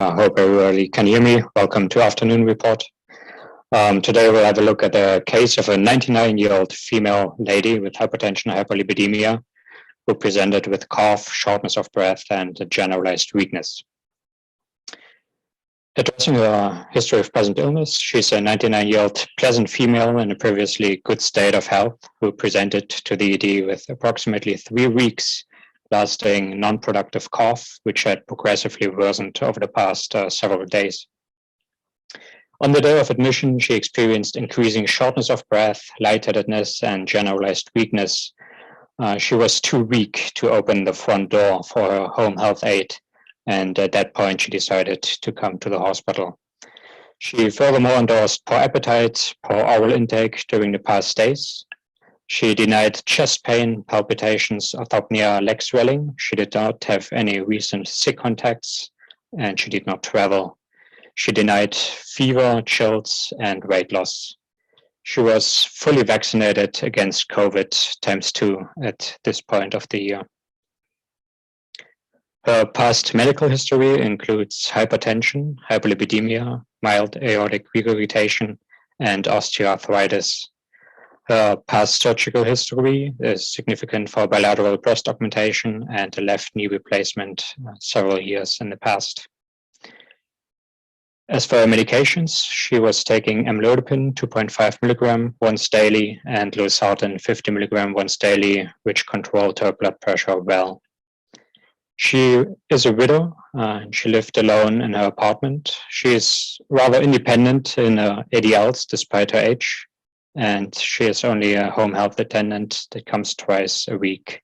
I hope everybody can hear me. Welcome to Afternoon Report. Today we'll have a look at the case of a 99-year-old female lady with hypertension and hyperlipidemia who presented with cough, shortness of breath, and generalized weakness. Addressing her history of present illness, she's a 99-year-old pleasant female in a previously good state of health who presented to the ED with approximately 3 weeks lasting non-productive cough, which had progressively worsened over the past several days. On the day of admission, she experienced increasing shortness of breath, lightheadedness, and generalized weakness. She was too weak to open the front door for her home health aide, and at that point she decided to come to the hospital. She furthermore endorsed poor appetite, poor oral intake during the past days. She denied chest pain, palpitations, orthopnea, leg swelling. She did not have any recent sick contacts, and she did not travel. She denied fever, chills, and weight loss. She was fully vaccinated against COVID ×2 at this point of the year. Her past medical history includes hypertension, hyperlipidemia, mild aortic regurgitation, and osteoarthritis. Her past surgical history is significant for bilateral breast augmentation and a left knee replacement several years in the past. As for her medications, she was taking amlodipine 2.5 milligram once daily and losartan 50 milligram once daily, which controlled her blood pressure well. She is a widow and she lived alone in her apartment. She is rather independent in her ADLs despite her age, and she is only a home health attendant that comes twice a week.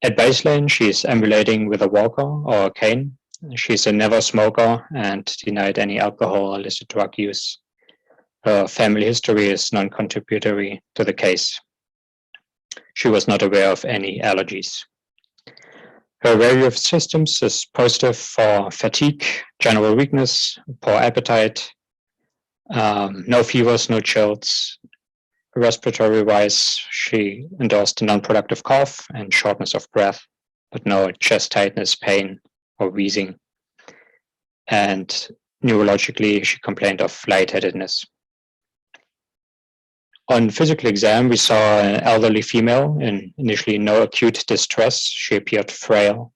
At baseline, she is ambulating with a walker or a cane. She's a never smoker and denied any alcohol or illicit drug use. Her family history is non-contributory to the case. She was not aware of any allergies. Her array of systems is positive for fatigue, general weakness, poor appetite, no fevers, no chills. Respiratory-wise, she endorsed non-productive cough and shortness of breath, but no chest tightness, pain, or wheezing. And neurologically, she complained of lightheadedness. On physical exam, we saw an elderly female in initially no acute distress. She appeared frail.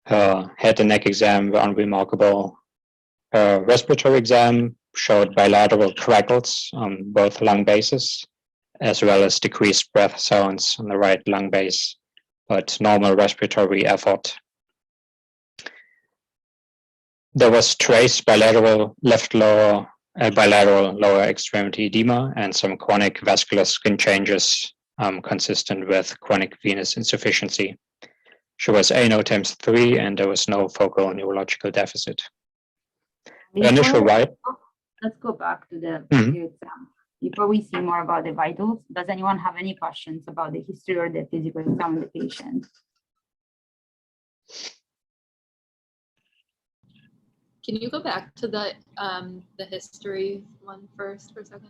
Her head and neck exam were unremarkable. Her respiratory exam showed bilateral crackles on both lung bases, as well as decreased breath sounds on the right lung base, but normal respiratory effort. There was trace bilateral left lower, bilateral lower extremity edema and some chronic vascular skin changes consistent with chronic venous insufficiency. She was ANO times 3 and there was no focal neurological deficit. Let's go back to the exam. Before we see more about the vitals, does anyone have any questions about the history or the physical exam of the patient? Can you go back to the history one first for a second?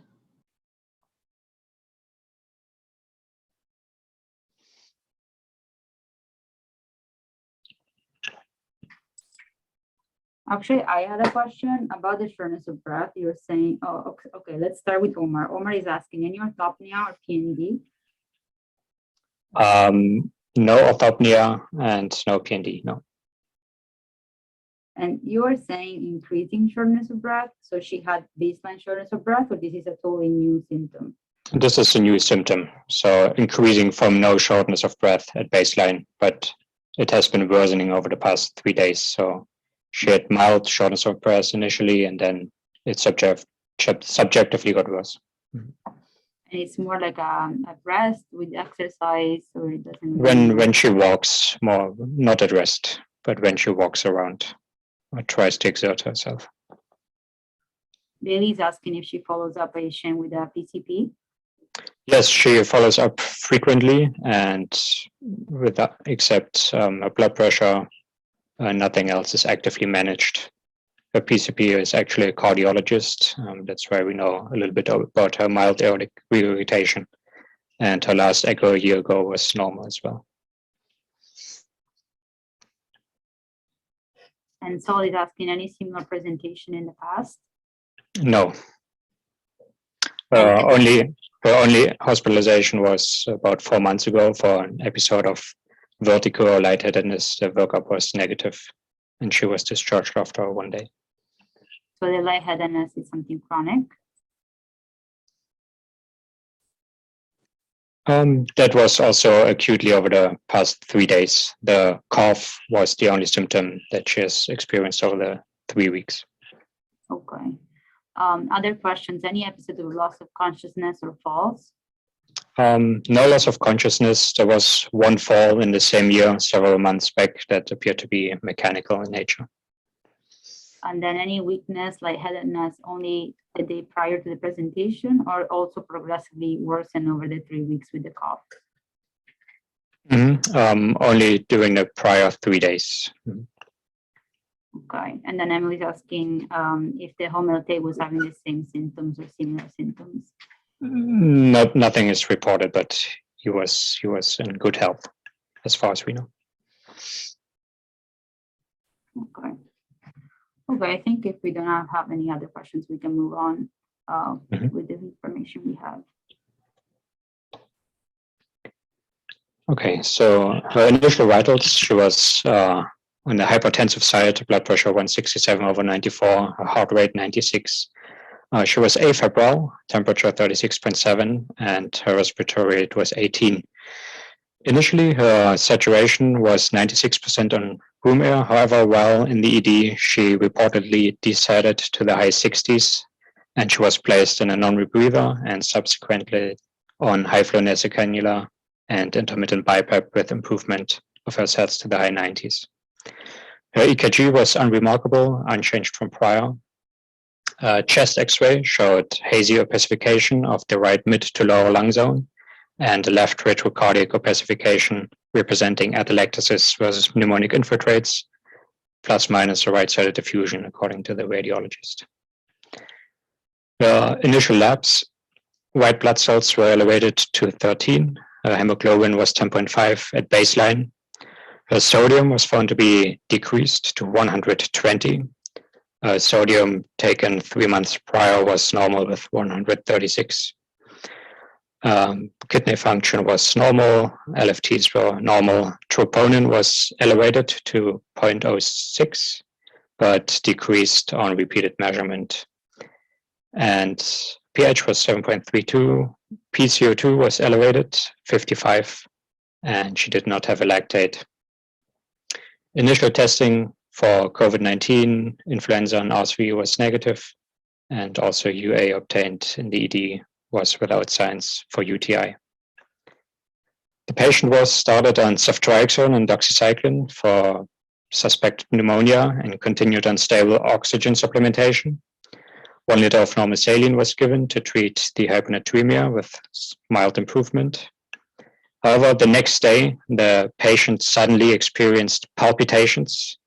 Actually, I had a question about the shortness of breath. You're saying, oh, okay, let's start with Omar. Omar is asking, any orthopnea or PND? No orthopnea and no PND, no. And you are saying increasing shortness of breath. So she had baseline shortness of breath, or this is a totally new symptom? This is a new symptom. So increasing from no shortness of breath at baseline, but it has been worsening over the past 3 days. So she had mild shortness of breath initially, and then it subjectively got worse. And it's more like a rest with exercise, or it doesn't? When she walks, more not at rest, but when she walks around or tries to exert herself. Bailey's asking if she follows up a patient with a PCP. Yes, she follows up frequently, and with that, except her blood pressure, nothing else is actively managed. Her PCP is actually a cardiologist. That's why we know a little bit about her mild aortic regurgitation. And her last echo a year ago was normal as well. And Saul is asking, any similar presentation in the past? No. Her only hospitalization was about 4 months ago for an episode of vertigo or lightheadedness. The workup was negative, and she was discharged after 1 day. So the lightheadedness is something chronic? That was also acutely over the past 3 days. The cough was the only symptom that she has experienced over the 3 weeks. Okay. Other questions, any episode of loss of consciousness or falls? No loss of consciousness. There was one fall in the same year, several months back, that appeared to be mechanical in nature. And then any weakness, lightheadedness, only the day prior to the presentation, or also progressively worsen over the 3 weeks with the cough? Only during the prior 3 days. Okay. And then Emily's asking if the homeopathy was having the same symptoms or similar symptoms. Nothing is reported, but he was in good health, as far as we know. Okay. Okay, I think if we do not have any other questions, we can move on with the information we have. Okay, so her initial vitals, she was on the hypertensive side, blood pressure 167/94, her heart rate 96. She was afebrile, temperature 36.7, and her respiratory rate was 18. Initially, her saturation was 96% on room air. However, while in the ED, she reportedly decided to the high 60s, and she was placed in a non-rebreather and subsequently on high-flow nasal cannula and intermittent BiPAP with improvement of her sats to the high 90s. Her EKG was unremarkable, unchanged from prior. Chest X-ray showed hazy opacification of the right mid to lower lung zone and the left retrocardiac opacification representing atelectasis versus pneumonic infiltrates, plus minus the right-sided diffusion according to the radiologist. The initial labs, white blood cells were elevated to 13. Hemoglobin was 10.5 at baseline. Her sodium was found to be decreased to 120. Sodium taken 3 months prior was normal with 136. Kidney function was normal, LFTs were normal. Troponin was elevated to 0.06, but decreased on repeated measurement. And pH was 7.32, PCO2 was elevated, 55, and she did not have a lactate. Initial testing for COVID-19, influenza, and RSV was negative, and also UA obtained in the ED was without signs for UTI. The patient was started on ceftriaxone and doxycycline for suspected pneumonia and continued on stable oxygen supplementation. 1 liter of normal saline was given to treat the hyponatremia with mild improvement. However, the next day, the patient suddenly experienced palpitations,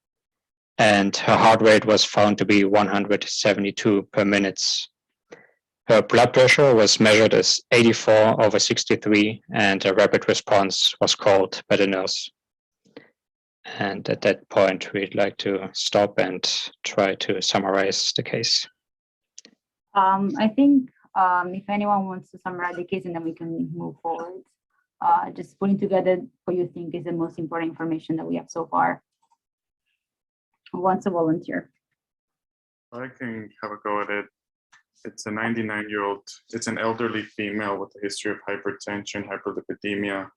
and her heart rate was found to be 172 per minute. Her blood pressure was measured as 84/63, and a rapid response was called by the nurse. And at that point, we'd like to stop and try to summarize the case. I think if anyone wants to summarize the case, and then we can move forward. Just putting together what you think is the most important information that we have so far. Who wants to volunteer? I can have a go at it. It's a 99-year-old, it's an elderly female with a history of hypertension, hyperlipidemia,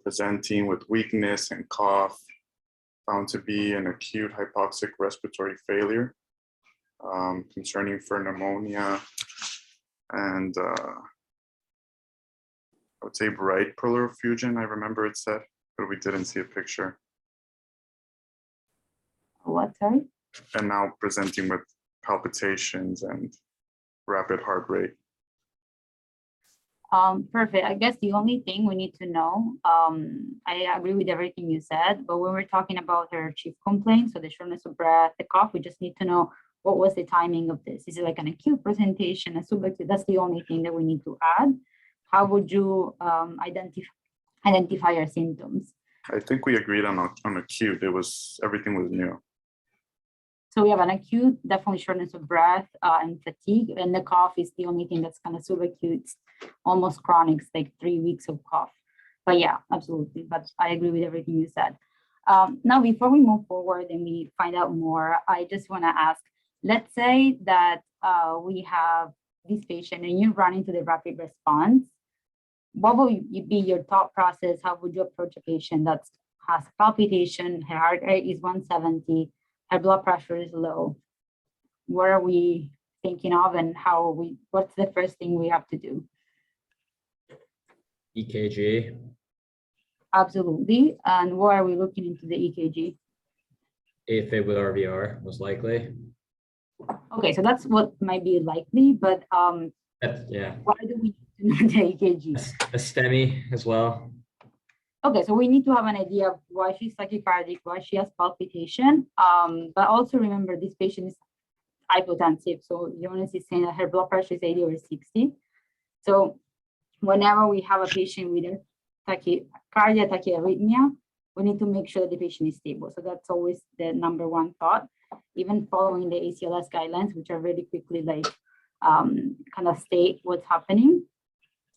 presenting with weakness and cough, found to be an acute hypoxic respiratory failure, concerning for pneumonia, and I would say bright pleural effusion, I remember it said, but we didn't see a picture. What, sorry? And now presenting with palpitations and rapid heart rate. Perfect. I guess the only thing we need to know, I agree with everything you said, but when we're talking about her chief complaints, so the shortness of breath, the cough, we just need to know what was the timing of this. Is it like an acute presentation, a subacute? That's the only thing that we need to add. How would you identify your symptoms? I think we agreed on acute. Everything was new. So we have an acute, definitely shortness of breath and fatigue, and the cough is the only thing that's kind of subacute, almost chronic, it's like 3 weeks of cough. But yeah, absolutely. But I agree with everything you said. Now, before we move forward and we find out more, I just want to ask, let's say that we have this patient and you run into the rapid response. What will be your thought process? How would you approach a patient that has palpitation, her heart rate is 170, her blood pressure is low? What are we thinking of, and how are we? What's the first thing we have to do? EKG. Absolutely. And what are we looking into the EKG? AFib with RVR, most likely. Okay, so that's what might be likely, but Yeah. why do we need to know the EKG? A STEMI as well. Okay, so we need to have an idea of why she's tachycardic, why she has palpitation. But also remember, this patient is hypotensive. So Jonas is saying that her blood pressure is 80/60. So whenever we have a patient with a tachycardia, tachyarrhythmia, we need to make sure that the patient is stable. So that's always the number one thought, even following the ACLS guidelines, which are very quickly like kind of state what's happening.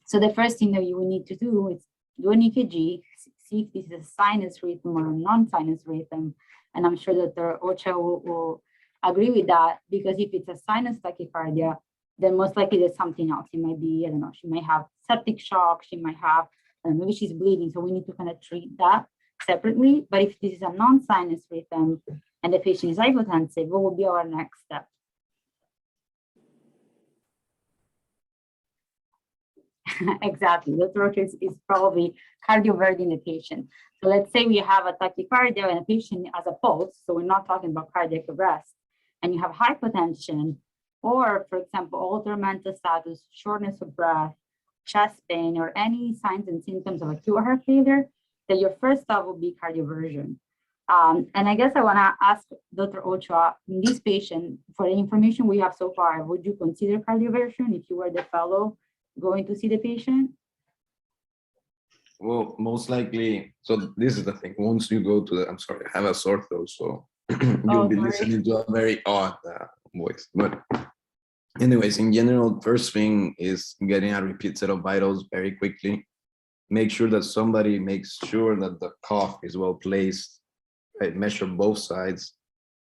So the first thing that you will need to do is do an EKG, see if this is a sinus rhythm or a non-sinus rhythm. And I'm sure that the OCHA will agree with that, because if it's a sinus tachycardia, then most likely there's something else. It might be, I don't know, she might have septic shock, she might have, maybe she's bleeding. So we need to kind of treat that separately. But if this is a non-sinus rhythm and the patient is hypotensive, what will be our next step? Exactly. The approach is probably cardioverting the patient. So let's say we have a tachycardia and a patient has a pulse. So we're not talking about cardiac arrest, and you have hypotension, or for example, altered mental status, shortness of breath, chest pain, or any signs and symptoms of acute heart failure, then your first step will be cardioversion. And I guess I want to ask Dr. Ochoa, in this patient, for the information we have so far, would you consider cardioversion if you were the fellow going to see the patient? Well, most likely. So this is the thing. Once you go to the, I'm sorry, I have a sore throat, so you'll be sorry. listening to a very odd voice. But anyways, in general, first thing is getting a repeat set of vitals very quickly. Make sure that somebody makes sure that the cuff is well placed. Right? Measure both sides.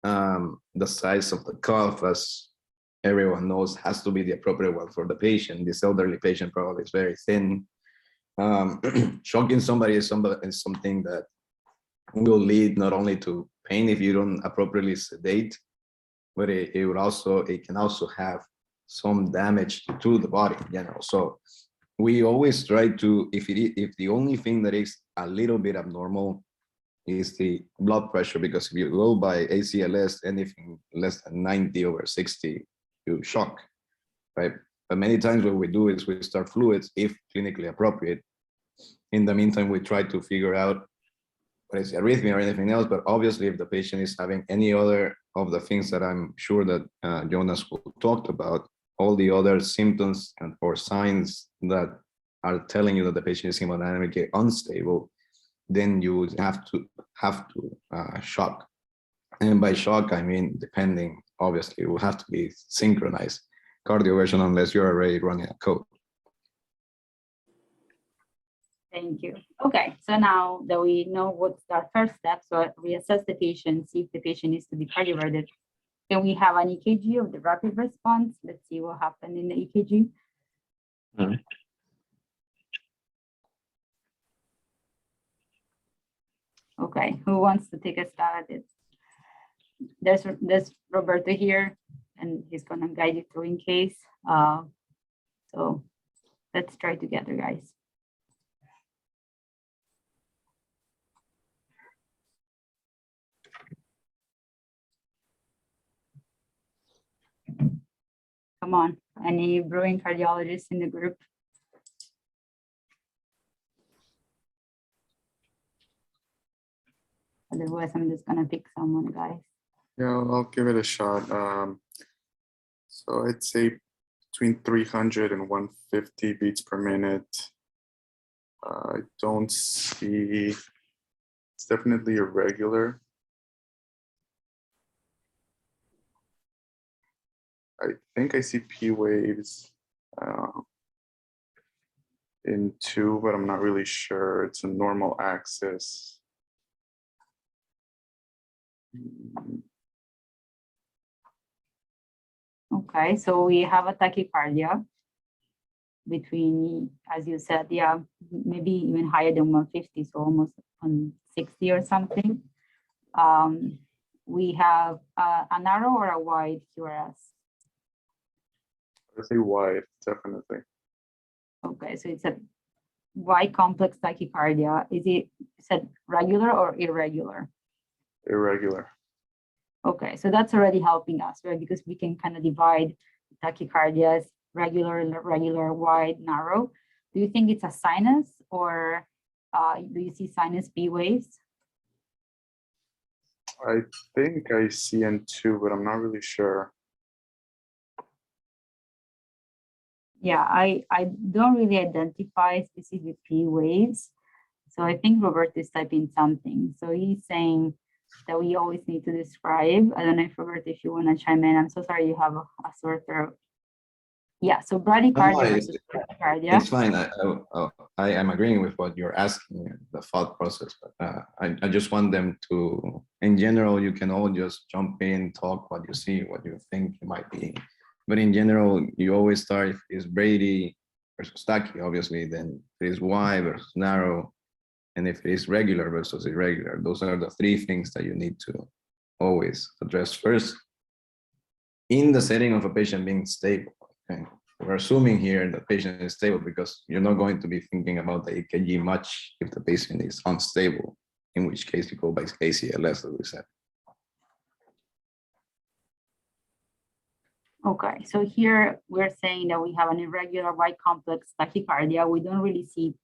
The size of the cuff, as everyone knows, has to be the appropriate one for the patient. This elderly patient probably is very thin. Shocking somebody is something that will lead not only to pain if you don't appropriately sedate, but it can also have some damage to the body in general. So we always try to, if the only thing that is a little bit abnormal is the blood pressure, because if you go by ACLS, anything less than 90/60, you shock, right? But many times what we do is we start fluids if clinically appropriate. In the meantime, we try to figure out what is arrhythmia or anything else. But obviously, if the patient is having any other of the things that I'm sure that Jonas talked about, all the other symptoms or signs that are telling you that the patient is hemodynamically unstable, then you have to shock. And by shock, I mean, depending, obviously, it will have to be synchronized cardioversion unless you're already running a code. Thank you. Okay, so now that we know what's our first step, so we assess the patient, see if the patient needs to be cardioverted. Can we have an EKG of the rapid response? Let's see what happened in the EKG. All right. Okay, who wants to take a stab at it? There's Roberto here, and he's gonna guide you through in case. So let's try together, guys. Come on, any brewing cardiologists in the group? Otherwise, I'm just gonna pick someone, guys. Yeah, I'll give it a shot. So I'd say between 300 and 150 beats per minute. I don't see, it's definitely irregular. I think I see P waves in 2, but I'm not really sure. It's a normal axis. Okay, so we have a tachycardia between, as you said, yeah, maybe even higher than 150, so almost on 60 or something. We have a narrow or a wide QRS. I say wide, definitely. Okay, so it's a wide complex tachycardia. Is it said regular or irregular? Irregular. Okay, so that's already helping us, right? Because we can kind of divide tachycardias, regular, irregular, wide, narrow. Do you think it's a sinus, or do you see sinus B waves? I think I see N2, but I'm not really sure. Yeah, I don't really identify specific P waves. So I think Robert is typing something. So he's saying that we always need to describe. I don't know if Robert, if you want to chime in. I'm so sorry you have a sore throat. Yeah, so bradycardia versus tachycardia. It's fine. I am agreeing with what you're asking, the thought process, but I just want them to, in general, you can all just jump in, talk what you see, what you think it might be. But in general, you always start if it's Brady versus Tachy, obviously, then it is wide versus narrow, and if it is regular versus irregular. Those are the 3 things that you need to always address first in the setting of a patient being stable. Okay? We're assuming here that patient is stable because you're not going to be thinking about the EKG much if the patient is unstable, in which case you go by ACLS, as we said. Okay, so here we're saying that we have an irregular wide complex tachycardia. We don't really see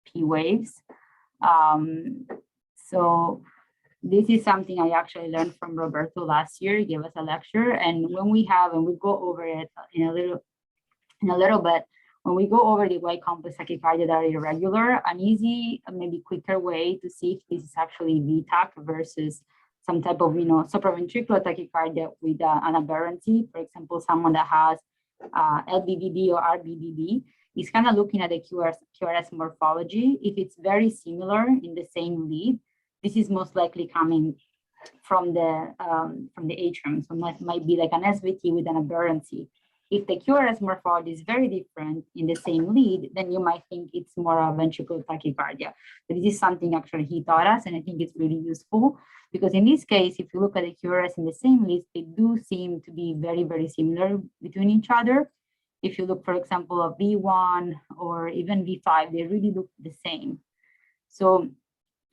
P waves. So this is something I actually learned from Roberto last year. He gave us a lecture, and when we have, and we go over it in a little bit, when we go over the wide complex tachycardia that are irregular, an easy, maybe quicker way to see if this is actually VTAC versus some type of, supraventricular tachycardia with an aberrancy. For example, someone that has LBBB or RBBB is kind of looking at the QRS morphology. If it's very similar in the same lead, this is most likely coming from the atrium. So might be like an SVT with an aberrancy. If the QRS morphology is very different in the same lead, then you might think it's more of ventricular tachycardia. But this is something actually he taught us, and I think it's really useful because in this case, if you look at the QRS in the same lead, they do seem to be very, very similar between each other. If you look, for example, at V1 or even V5, they really look the same. So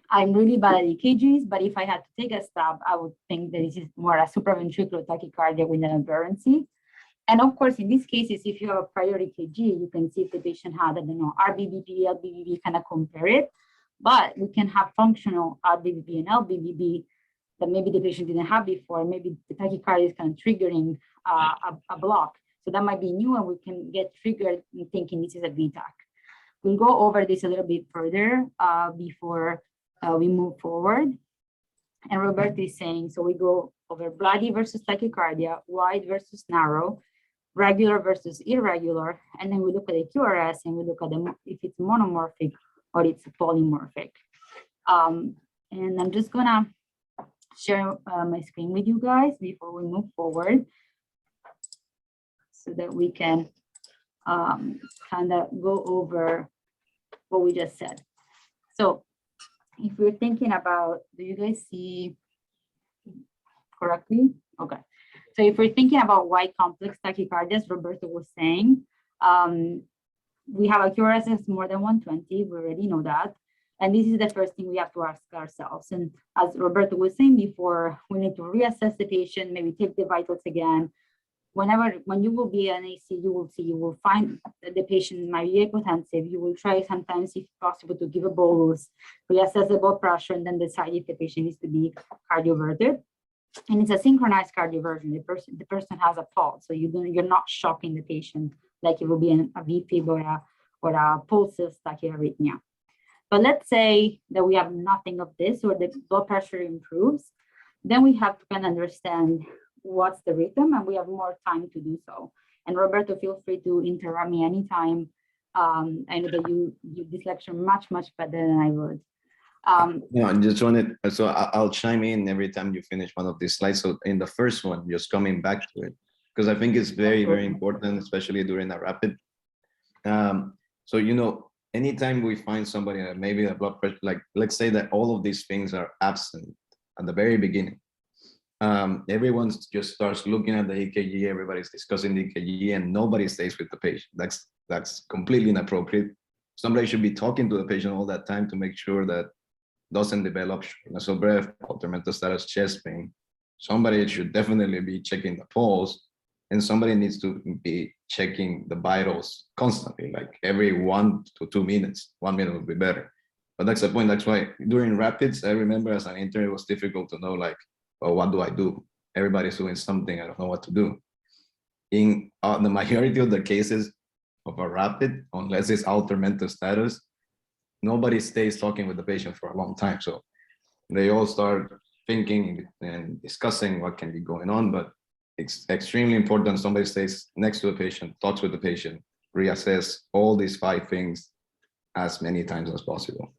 I'm really bad at EKGs, but if I had to take a stab, I would think that this is more a supraventricular tachycardia with an aberrancy. And of course, in these cases, if you have a prior EKG, you can see if the patient had, RBBB, LBBB, kind of compare it. But we can have functional RBBB and LBBB that maybe the patient didn't have before. Maybe the tachycardia is kind of triggering a block. So that might be new, and we can get triggered in thinking this is a VTAC. We'll go over this a little bit further before we move forward. And Roberto is saying, so we go over bloody versus tachycardia, wide versus narrow, regular versus irregular, and then we look at the QRS and we look at if it's monomorphic or it's polymorphic. And I'm just gonna share my screen with you guys before we move forward so that we can kind of go over what we just said. So if we're thinking about, do you guys see correctly? Okay. So if we're thinking about wide complex tachycardias, Roberto was saying, we have a QRS that's more than 120. We already know that. And this is the first thing we have to ask ourselves. And as Roberto was saying before, we need to reassess the patient, maybe take the vitals again. When you will be an AC, you will find that the patient might be hypotensive. You will try sometimes, if possible, to give a bolus, reassess the blood pressure, and then decide if the patient needs to be cardioverted. And it's a synchronized cardioversion. The person has a pulse, so you're not shocking the patient like it will be a VFib or a pulseless tachyarrhythmia. But let's say that we have nothing of this, or the blood pressure improves. Then we have to kind of understand what's the rhythm, and we have more time to do so. And Roberto, feel free to interrupt me anytime. I know that you give this lecture much better than I would. No, I just wanted, so I'll chime in every time you finish one of these slides. So in the first one, just coming back to it, because I think it's very important, especially during a rapid. So, you know, anytime we find somebody that maybe the blood pressure, like let's say that all of these things are absent at the very beginning. Everyone just starts looking at the EKG, everybody's discussing the EKG, and nobody stays with the patient. That's completely inappropriate. Somebody should be talking to the patient all that time to make sure that doesn't develop shortness of breath, altered mental status, chest pain. Somebody should definitely be checking the pulse, and somebody needs to be checking the vitals constantly, like every 1 to 2 minutes. 1 minute would be better. But that's the point. That's why during rapids, I remember as an intern, it was difficult to know, like, well, what do I do? Everybody's doing something. I don't know what to do. In the majority of the cases of a rapid, unless it's altered mental status, nobody stays talking with the patient for a long time. So they all start thinking and discussing what can be going on, but it's extremely important somebody stays next to the patient, talks with the patient, reassess all these 5 things as many times as possible.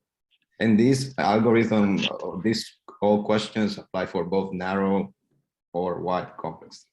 And this algorithm, these all questions apply for both narrow or wide complex.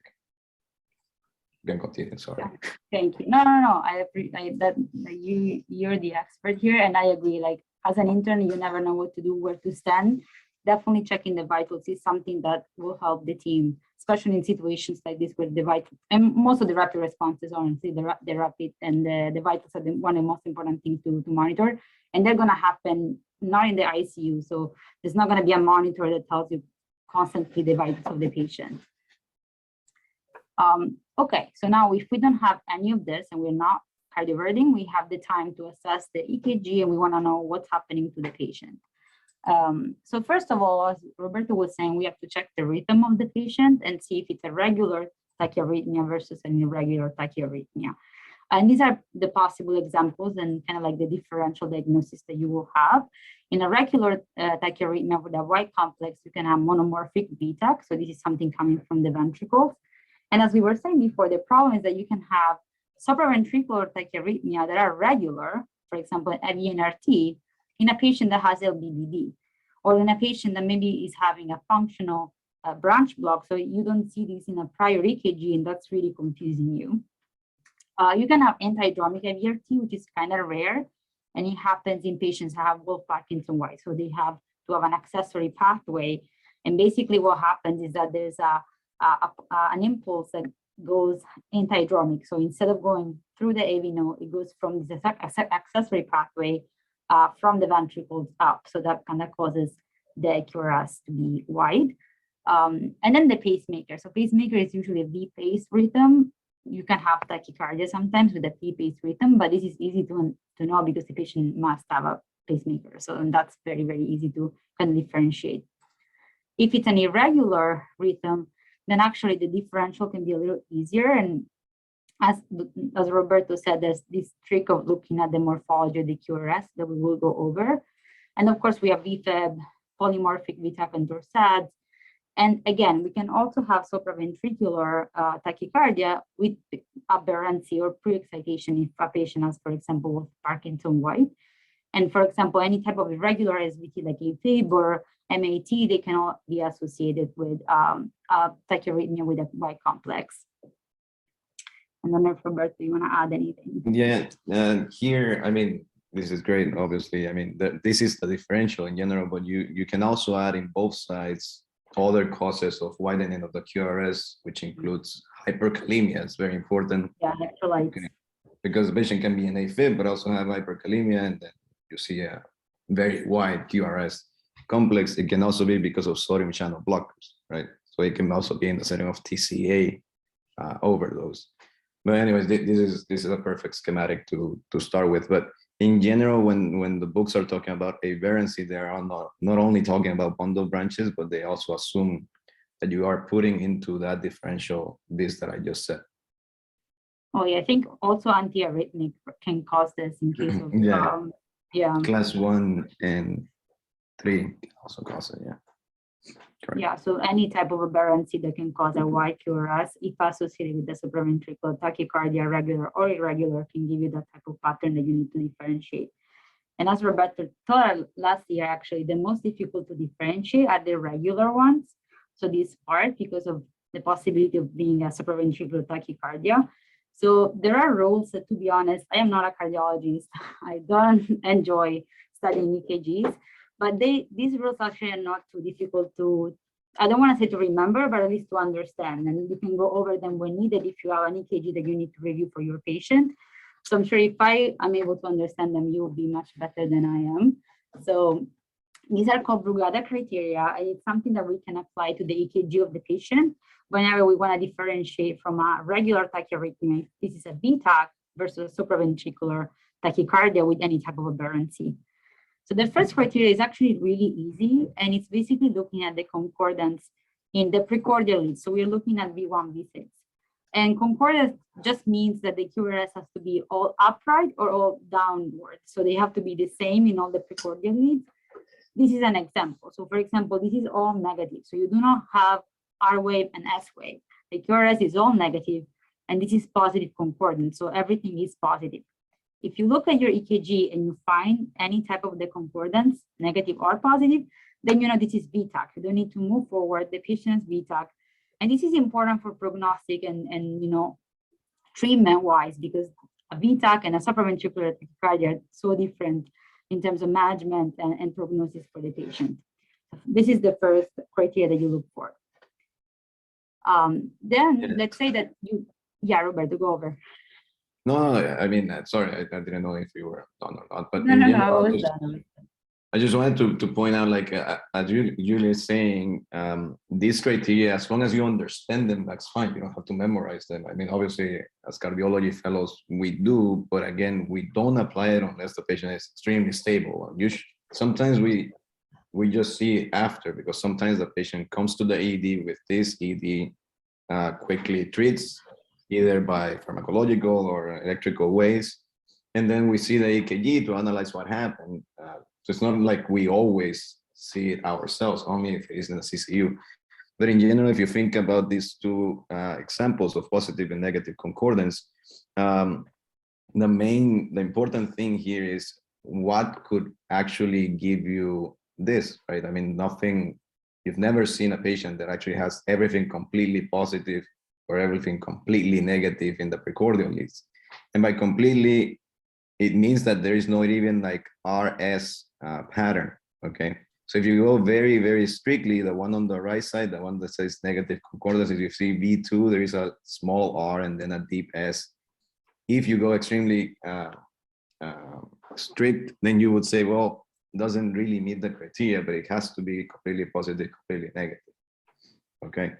You can continue, sorry. Thank you. No. I appreciate that you're the expert here, and I agree. Like as an intern, you never know what to do, where to stand. Definitely checking the vitals is something that will help the team, especially in situations like this where the vital, and most of the rapid responses, honestly, the rapid and the vitals are one of the most important things to monitor, and they're going to happen not in the ICU. So there's not going to be a monitor that tells you constantly the vitals of the patient. Okay, so now if we don't have any of this and we're not cardioverting, we have the time to assess the EKG and we want to know what's happening to the patient. So first of all, as Roberto was saying, we have to check the rhythm of the patient and see if it's a regular tachyarrhythmia versus an irregular tachyarrhythmia. And these are the possible examples and kind of like the differential diagnosis that you will have. In a regular tachyarrhythmia with a white complex, you can have monomorphic VTAC. So this is something coming from the ventricles. And as we were saying before, the problem is that you can have supraventricular tachyarrhythmia that are regular, for example, an AVNRT, in a patient that has LBDD, or in a patient that maybe is having a functional branch block. So you don't see this in a prior EKG, and that's really confusing you. You can have antidromic AVRT, which is kind of rare, and it happens in patients who have Wolff Parkinson White. So they have to have an accessory pathway. And basically what happens is that there's an impulse that goes antidromic. So instead of going through the AV node, it goes from the accessory pathway from the ventricles up. So that kind of causes the QRS to be wide. And then the pacemaker. So pacemaker is usually a V-pace rhythm. You can have tachycardia sometimes with a P-pace rhythm, but this is easy to know because the patient must have a pacemaker. So and that's very easy to kind of differentiate. If it's an irregular rhythm, then actually the differential can be a little easier. And as Roberto said, there's this trick of looking at the morphology of the QRS that we will go over. And of course, we have VFib, polymorphic VTAC and torsades. And again, we can also have supraventricular tachycardia with aberrancy or pre-excitation if a patient has, for example, Parkinson White. And for example, any type of irregular SVT like AFib or MAT, they can all be associated with tachyarrhythmia with a white complex. I don't know if Roberto, you want to add anything? Yeah, here, I mean, this is great, obviously. I mean, this is the differential in general, but you can also add in both sides other causes of widening of the QRS, which includes hyperkalemia. It's very important. Yeah, electrolytes. Because the patient can be in AFib, but also have hyperkalemia, and then you see a very wide QRS complex. It can also be because of sodium channel blockers, right? So it can also be in the setting of TCA overdose. But anyways, this is a perfect schematic to start with. But in general, when the books are talking about aberrancy, they are not only talking about bundle branches, but they also assume that you are putting into that differential this that I just said. Oh yeah, I think also antiarrhythmic can cause this in case of yeah. Class 1 and 3 also cause it, yeah. Correct. Yeah, so any type of aberrancy that can cause a wide QRS, if associated with the supraventricular tachycardia, regular or irregular, can give you that type of pattern that you need to differentiate. And as Roberto told us last year, actually, the most difficult to differentiate are the regular ones. So this part, because of the possibility of being a supraventricular tachycardia. So there are rules that, to be honest, I am not a cardiologist. I don't enjoy studying EKGs, but these rules actually are not too difficult to, I don't want to say to remember, but at least to understand. And you can go over them when needed if you have an EKG that you need to review for your patient. So I'm sure if I am able to understand them, you will be much better than I am. So these are called Brugada criteria, and it's something that we can apply to the EKG of the patient whenever we want to differentiate from a regular tachyarrhythmia. This is a VTAC versus supraventricular tachycardia with any type of aberrancy. So the first criteria is actually really easy, and it's basically looking at the concordance in the precordial leads. So we're looking at V1, V6. And concordance just means that the QRS has to be all upright or all downward. So they have to be the same in all the precordial leads. This is an example. So for example, this is all negative. So you do not have R wave and S wave. The QRS is all negative, and this is positive concordance. So everything is positive. If you look at your EKG and you find any type of the concordance, negative or positive, then you know this is VTAC. You don't need to move forward. The patient's VTAC. And this is important for prognostic and you know, treatment-wise, because a VTAC and a supraventricular tachycardia are so different in terms of management and prognosis for the patient. This is the first criteria that you look for. Then let's say that you, yeah, Roberto, go over. No, I mean, sorry, I didn't know if you were done or not. But No, in no, general, I was done. I just wanted to point out, like, as Julie is saying, these criteria, as long as you understand them, that's fine. You don't have to memorize them. I mean, obviously, as cardiology fellows, we do, but again, we don't apply it unless the patient is extremely stable. Sometimes we just see it after, because sometimes the patient comes to the ED with this ED, quickly treats either by pharmacological or electrical ways, and then we see the EKG to analyze what happened. So it's not like we always see it ourselves, only if it is in the CCU. But in general, if you think about these two examples of positive and negative concordance, the important thing here is what could actually give you this, right? I mean, nothing, you've never seen a patient that actually has everything completely positive or everything completely negative in the precordial leads. And by completely, it means that there is not even like RS pattern, okay? So if you go very, very strictly, the one on the right side, the one that says negative concordance, if you see V2, there is a small R and then a deep S. If you go extremely strict, then you would say, well, it doesn't really meet the criteria, but it has to be completely positive, completely negative, okay?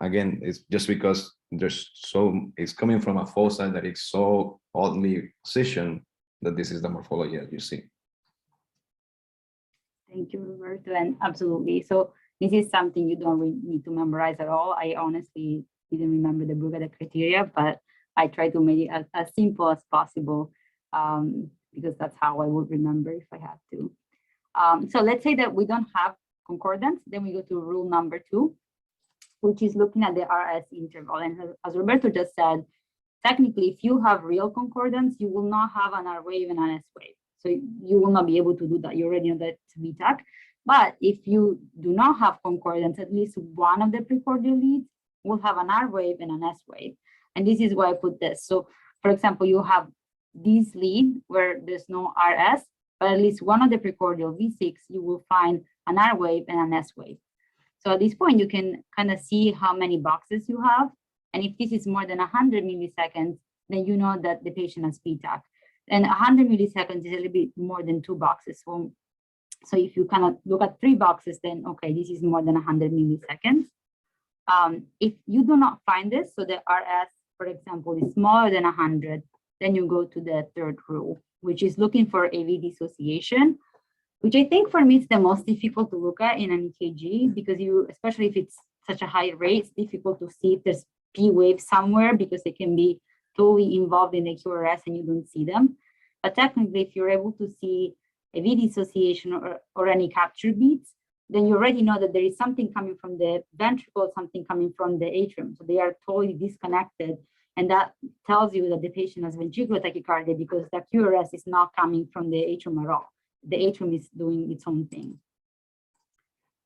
Again, it's just because it's coming from a foci that is so oddly positioned that this is the morphology that you see. Thank you, Roberto, and absolutely. So this is something you don't really need to memorize at all. I honestly didn't remember the Brugada criteria, but I try to make it as simple as possible because that's how I would remember if I had to. So let's say that we don't have concordance, then we go to rule number 2, which is looking at the RS interval. And as Roberto just said, technically, if you have real concordance, you will not have an R wave and an S wave. So you will not be able to do that. You already know that it's VTAC. But if you do not have concordance, at least one of the precordial leads will have an R wave and an S wave. And this is why I put this. So for example, you have this lead where there's no RS, but at least one of the precordial V6, you will find an R wave and an S wave. So at this point, you can kind of see how many boxes you have. And if this is more than 100 milliseconds, then you know that the patient has VTAC. And 100 milliseconds is a little bit more than 2 boxes. So if you kind of look at 3 boxes, then okay, this is more than 100 milliseconds. If you do not find this, so the RS, for example, is smaller than 100, then you go to the third rule, which is looking for AV dissociation, which I think for me is the most difficult to look at in an EKG, because especially if it's such a high rate, it's difficult to see if there's P waves somewhere, because they can be totally involved in the QRS and you don't see them. But technically, if you're able to see AV dissociation or any capture beats, then you already know that there is something coming from the ventricle, something coming from the atrium. So they are totally disconnected. And that tells you that the patient has ventricular tachycardia because the QRS is not coming from the atrium at all. The atrium is doing its own thing.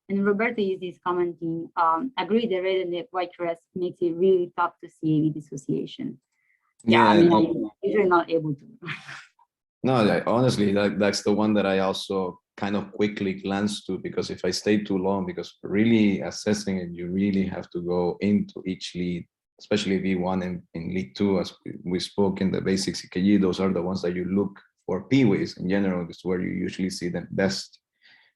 And Roberto is commenting, agree the red and the white QRS makes it really tough to see AV dissociation. Yeah, I mean, I'm usually not able to. No, honestly, that's the one that I also kind of quickly glance to, because if I stay too long, because really assessing it, you really have to go into each lead, especially V1 and in lead 2, as we spoke in the basic EKG. Those are the ones that you look for. P-waves in general is where you usually see them best.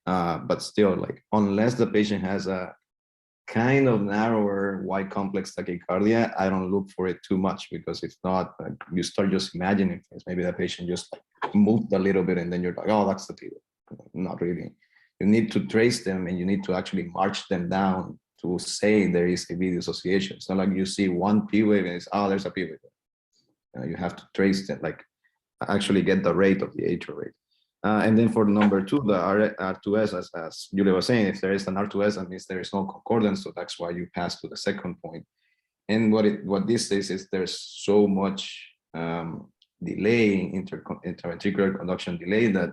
But still, like, unless the patient has a kind of narrower wide complex tachycardia, I don't look for it too much, because if not, you start just imagining things. Maybe the patient just like moved a little bit and then you're like, oh, that's the P-wave. Not really. You need to trace them and you need to actually march them down to say there is a AV dissociation. It's not like you see one P-wave and it's, oh, there's a P-wave. You have to trace them, like actually get the rate of the atrial rate. And then for number 2, the R2S, as Julia was saying, if there is an R2S, that means there is no concordance, so that's why you pass to the second point. And what this says is there's so much delay, interventricular conduction delay, that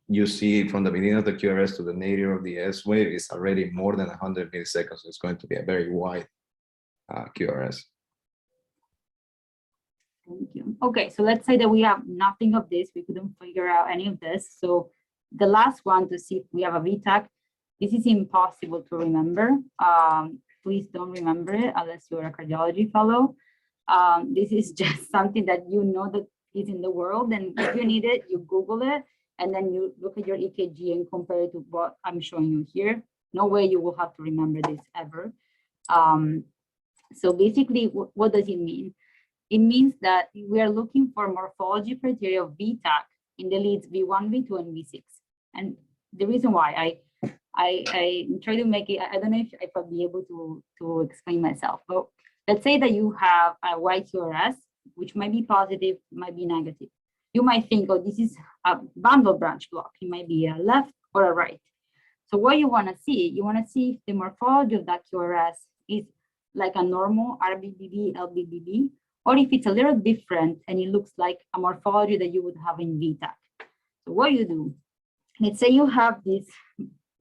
you see from the beginning of the QRS to the nadir of the S wave is already more than 100 milliseconds. So it's going to be a very wide QRS. Thank you. Okay, so let's say that we have nothing of this. We couldn't figure out any of this. So the last one to see if we have a VTAC, this is impossible to remember. Please don't remember it unless you're a cardiology fellow. This is just something that you know that is in the world, and if you need it, you Google it, and then you look at your EKG and compare it to what I'm showing you here. No way you will have to remember this ever. So basically, what does it mean? It means that we are looking for morphology criteria of VTAC in the leads V1, V2, and V6. And the reason why I try to make it, I don't know if I'll be able to explain myself, but let's say that you have a white QRS, which might be positive, might be negative. You might think, oh, this is a bundle branch block. It might be a left or a right. So what you want to see, you want to see if the morphology of that QRS is like a normal RBBB, LBBB, or if it's a little different and it looks like a morphology that you would have in VTAC. So what you do, let's say you have this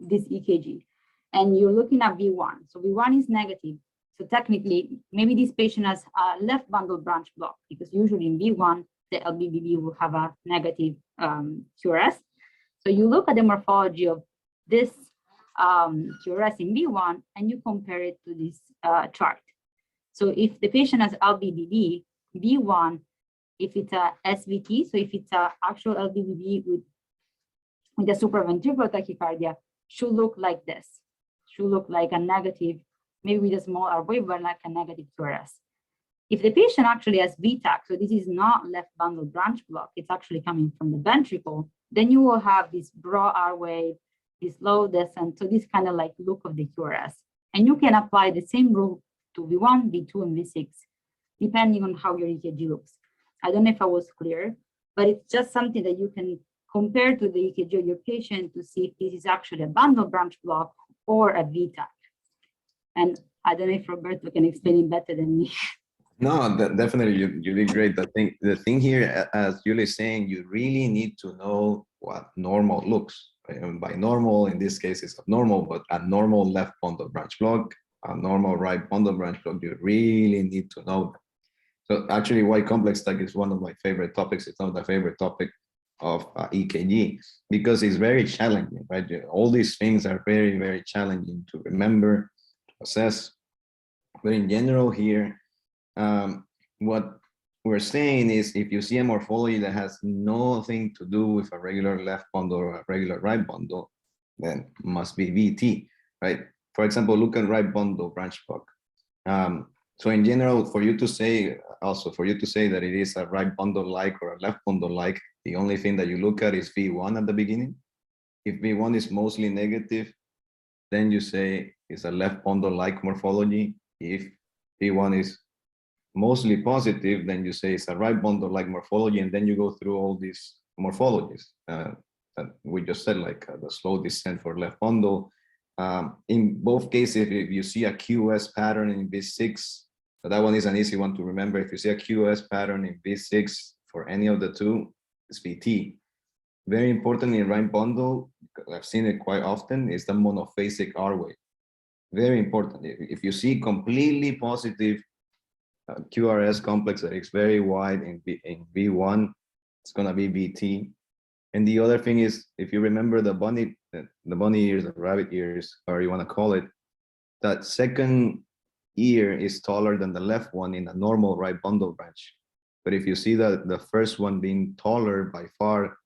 EKG and you're looking at V1. So V1 is negative. So technically, maybe this patient has a left bundle branch block, because usually in V1, the LBBB will have a negative QRS. So you look at the morphology of this QRS in V1 and you compare it to this chart. So if the patient has LBBB, V1, if it's a SVT, so if it's an actual LBBB with a supraventricular tachycardia, should look like this, should look like a negative, maybe with a small R wave, but like a negative QRS. If the patient actually has VTAC, so this is not left bundle branch block, it's actually coming from the ventricle, then you will have this broad R wave, this low descent, so this kind of like look of the QRS. And you can apply the same rule to V1, V2, and V6, depending on how your EKG looks. I don't know if I was clear, but it's just something that you can compare to the EKG of your patient to see if this is actually a bundle branch block or a VTAC. And I don't know if Roberto can explain it better than me. No, definitely you did great. The thing here, as Julie is saying, you really need to know what normal looks. And by normal, in this case, it's abnormal, but a normal left bundle branch block, a normal right bundle branch block, you really need to know that. So actually, wide complex tach is one of my favorite topics. It's not the favorite topic of EKG, because it's very challenging, right? All these things are very, very challenging to remember, to assess. But in general here, what we're saying is, if you see a morphology that has nothing to do with a regular left bundle or a regular right bundle, then must be VT, right? For example, look at right bundle branch block. So in general, for you to say that it is a right bundle like or a left bundle like, the only thing that you look at is V1 at the beginning. If V1 is mostly negative, then you say it's a left bundle like morphology. If V1 is mostly positive, then you say it's a right bundle like morphology, and then you go through all these morphologies that we just said, like the slow descent for left bundle, In both cases, if you see a QS pattern in V6, so that one is an easy one to remember. If you see a QS pattern in V6 for any of the two, it's VT. Very important in right bundle, because I've seen it quite often, is the monophasic R wave. Very important. If you see completely positive QRS complex that is very wide in V1, it's gonna be VT. And the other thing is, if you remember the bunny ears, the rabbit ears, or you want to call it, that second ear is taller than the left one in a normal right bundle branch. But if you see that the first one being taller by far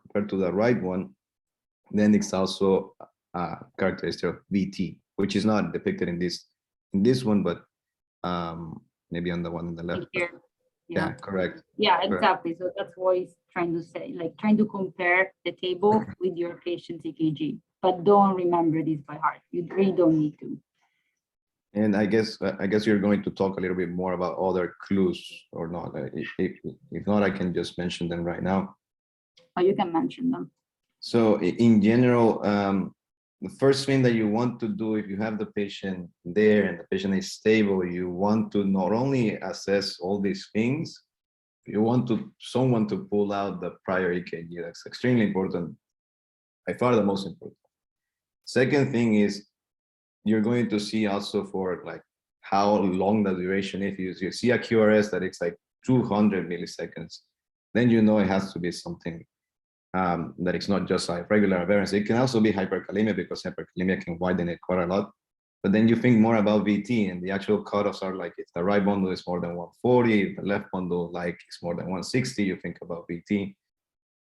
compared to the right one, then it's also a characteristic of VT, which is not depicted in this one, but maybe on the one on the left. Here. Yeah, correct. Yeah, exactly. So that's what he's trying to say, like trying to compare the table with your patient's EKG, but don't remember this by heart. You really don't need to. And I guess you're going to talk a little bit more about other clues or not. If not, I can just mention them right now. Or you can mention them. So in general, the first thing that you want to do if you have the patient there and the patient is stable, you want to not only assess all these things, you want someone to pull out the prior EKG. That's extremely important, by far the most important. Second thing is, you're going to see also for like how long the duration. If you see a QRS that it's like 200 milliseconds, then you know it has to be something that it's not just like regular aberrancy. It can also be hyperkalemia, because hyperkalemia can widen it quite a lot. But then you think more about VT, and the actual cutoffs are like if the right bundle is more than 140, if the left bundle like is more than 160, you think about VT.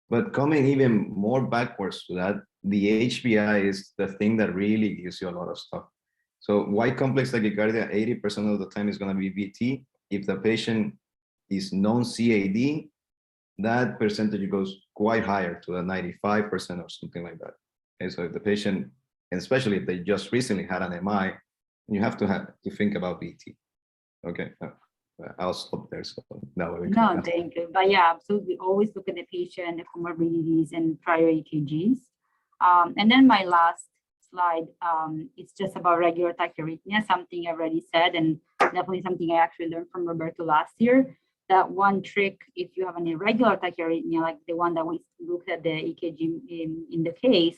But coming even more backwards to that, the HBI is the thing that really gives you a lot of stuff. So wide complex tachycardia, 80% of the time is going to be VT. If the patient is non-CAD, that percentage goes quite higher to the 95% or something like that. Okay, so if the patient, and especially if they just recently had an MI, you have to think about VT. Okay, I'll stop there. So that way we can. No, thank you. But yeah, absolutely. Always look at the patient, the comorbidities, and prior EKGs. And then my last slide, it's just about regular tachyarrhythmia, something I already said, and definitely something I actually learned from Roberto last year. That one trick, if you have an irregular tachyarrhythmia, like the one that we looked at the EKG in the case,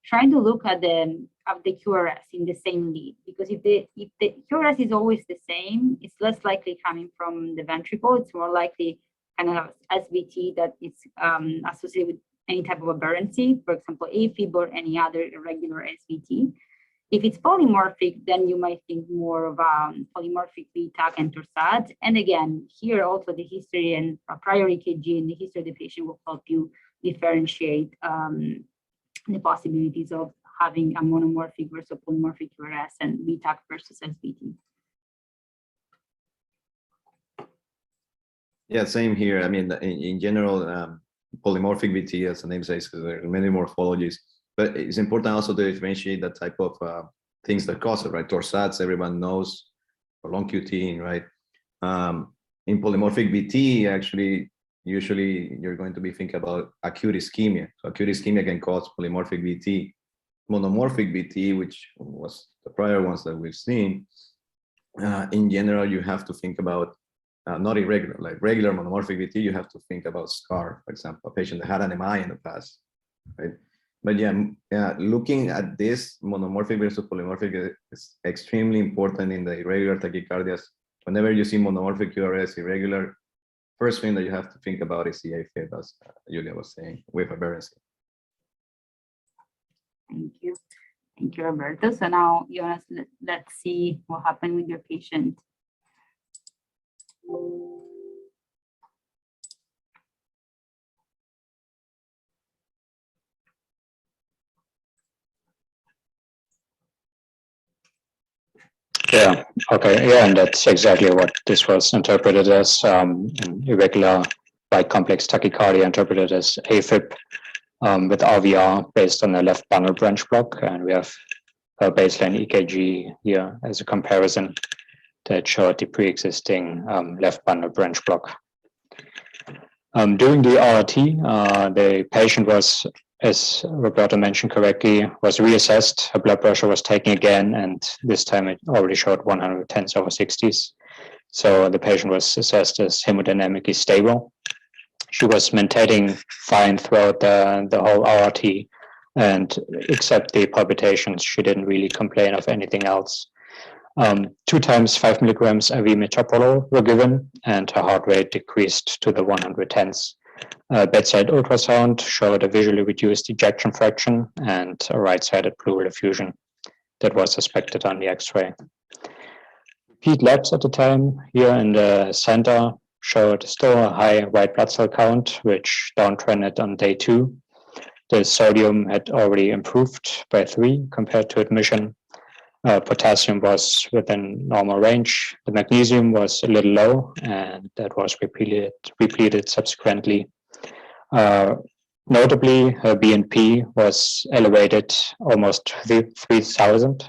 trying to look at the QRS in the same lead, because if the QRS is always the same, it's less likely coming from the ventricle. It's more likely kind of SVT that is associated with any type of aberrancy, for example, AFib or any other irregular SVT. If it's polymorphic, then you might think more of polymorphic VTAC and Torsades. And again, here also the history and prior EKG and the history of the patient will help you differentiate the possibilities of having a monomorphic versus polymorphic QRS and VTAC versus SVT. Yeah, same here. I mean, in general, polymorphic VT, as the name says, there are many morphologies. But it's important also to differentiate the type of things that cause it, right? Torsades, everyone knows, or long QT, right? In polymorphic VT, actually, usually you're going to be thinking about acute ischemia. So acute ischemia can cause polymorphic VT. Monomorphic VT, which was the prior ones that we've seen, in general, you have to think about not irregular, like regular monomorphic VT, you have to think about SCAR, for example, a patient that had an MI in the past, right? But yeah, looking at this monomorphic versus polymorphic is extremely important in the irregular tachycardias. Whenever you see monomorphic QRS irregular, first thing that you have to think about is the AFib, as Julia was saying, with aberrancy. Thank you. Thank you, Roberto. So now, Jonas, let's see what happened with your patient. Yeah, okay, yeah, and that's exactly what this was interpreted as, irregular right complex tachycardia interpreted as AFib with RVR based on the left bundle branch block, and we have a baseline EKG here as a comparison that showed the pre-existing left bundle branch block. During the RRT, the patient was as Roberto mentioned correctly, was reassessed. Her blood pressure was taken again, and this time it already showed 110/60s. So the patient was assessed as hemodynamically stable. She was maintaining fine throughout the whole RRT, and except the palpitations, she didn't really complain of anything else. 2 times 5 milligrams IV metoprolol were given, and her heart rate decreased to the 110s. Bedside ultrasound showed a visually reduced ejection fraction and a right-sided pleural effusion that was suspected on the X-ray. Repeat labs at the time here in the center showed still a high white blood cell count, which downtrended on day 2. The sodium had already improved by 3 compared to admission. Potassium was within normal range. The magnesium was a little low, and that was repeated subsequently. Notably, her BNP was elevated almost 3,000.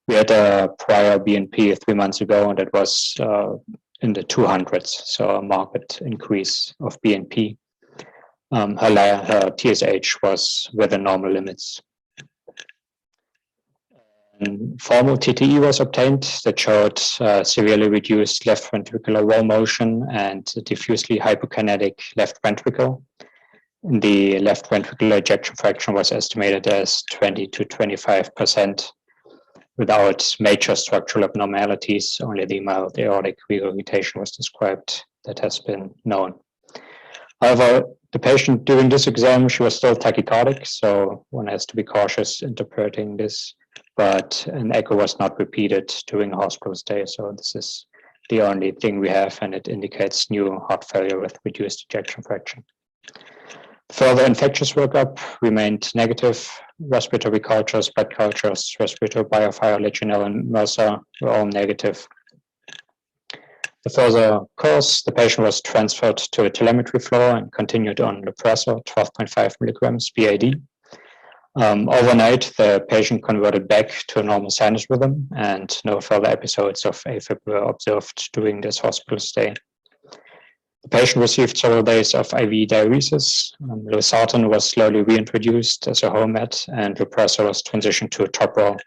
We had a prior BNP 3 months ago, and it was in the 200s, so a marked increase of BNP. Her TSH was within normal limits. And formal TTE was obtained that showed severely reduced left ventricular wall motion and diffusely hypokinetic left ventricle. The left ventricular ejection fraction was estimated as 20 to 25%. Without major structural abnormalities, only the mild aortic regurgitation was described that has been known. However, the patient during this exam, she was still tachycardic, so one has to be cautious interpreting this, but an echo was not repeated during a hospital stay, so this is the only thing we have, and it indicates new heart failure with reduced ejection fraction. Further infectious workup remained negative. Respiratory cultures, blood cultures, respiratory biofire, Legionella, and MRSA were all negative. The further course, the patient was transferred to a telemetry floor and continued on Lopressor, 12.5 milligrams BID. Overnight, the patient converted back to a normal sinus rhythm, and no further episodes of AFib were observed during this hospital stay. The patient received several days of IV diuresis. Losartan was slowly reintroduced as a home med, and Lopressor was transitioned to Toprol.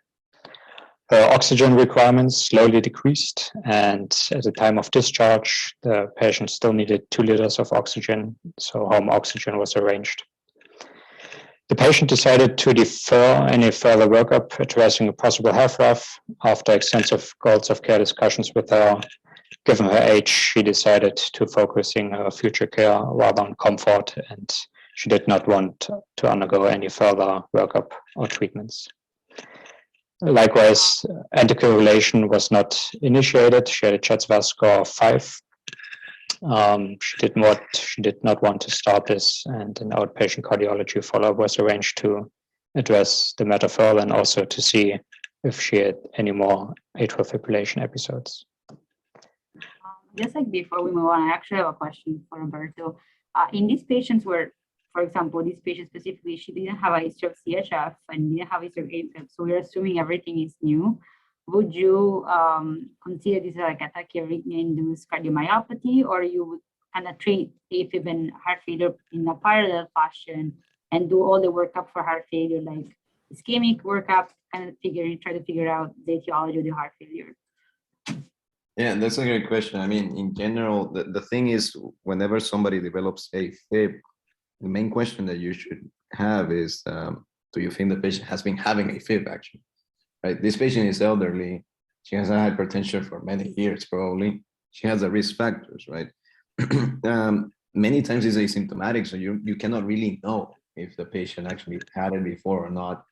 Her oxygen requirements slowly decreased, and at the time of discharge, the patient still needed 2 liters of oxygen, so home oxygen was arranged. The patient decided to defer any further workup addressing a possible health rough. After extensive goals of care discussions with her, given her age, she decided to focusing her future care rather on comfort, and she did not want to undergo any further workup or treatments. Likewise, anticoagulation was not initiated. She had a CHETS-VAS score of 5. She did not want to start this, and an outpatient cardiology follow-up was arranged to address the matter further and also to see if she had any more atrial fibrillation episodes. Just like before we move on, I actually have a question for Roberto. In these patients where, for example, this patient specifically, she didn't have a history of CHF and didn't have a history of AFib, so we're assuming everything is new. Would you consider this like a tachyarrhythmia-induced cardiomyopathy, or you would kind of treat AFib and heart failure in a parallel fashion and do all the workup for heart failure, like ischemic workup, kind of try to figure out the etiology of the heart failure? Yeah, that's a great question. I mean, in general, the thing is, whenever somebody develops AFib, the main question that you should have is, do you think the patient has been having AFib actually? Right? This patient is elderly. She has had hypertension for many years, probably. She has the risk factors, right? Many times it's asymptomatic, so you cannot really know if the patient actually had it before or not.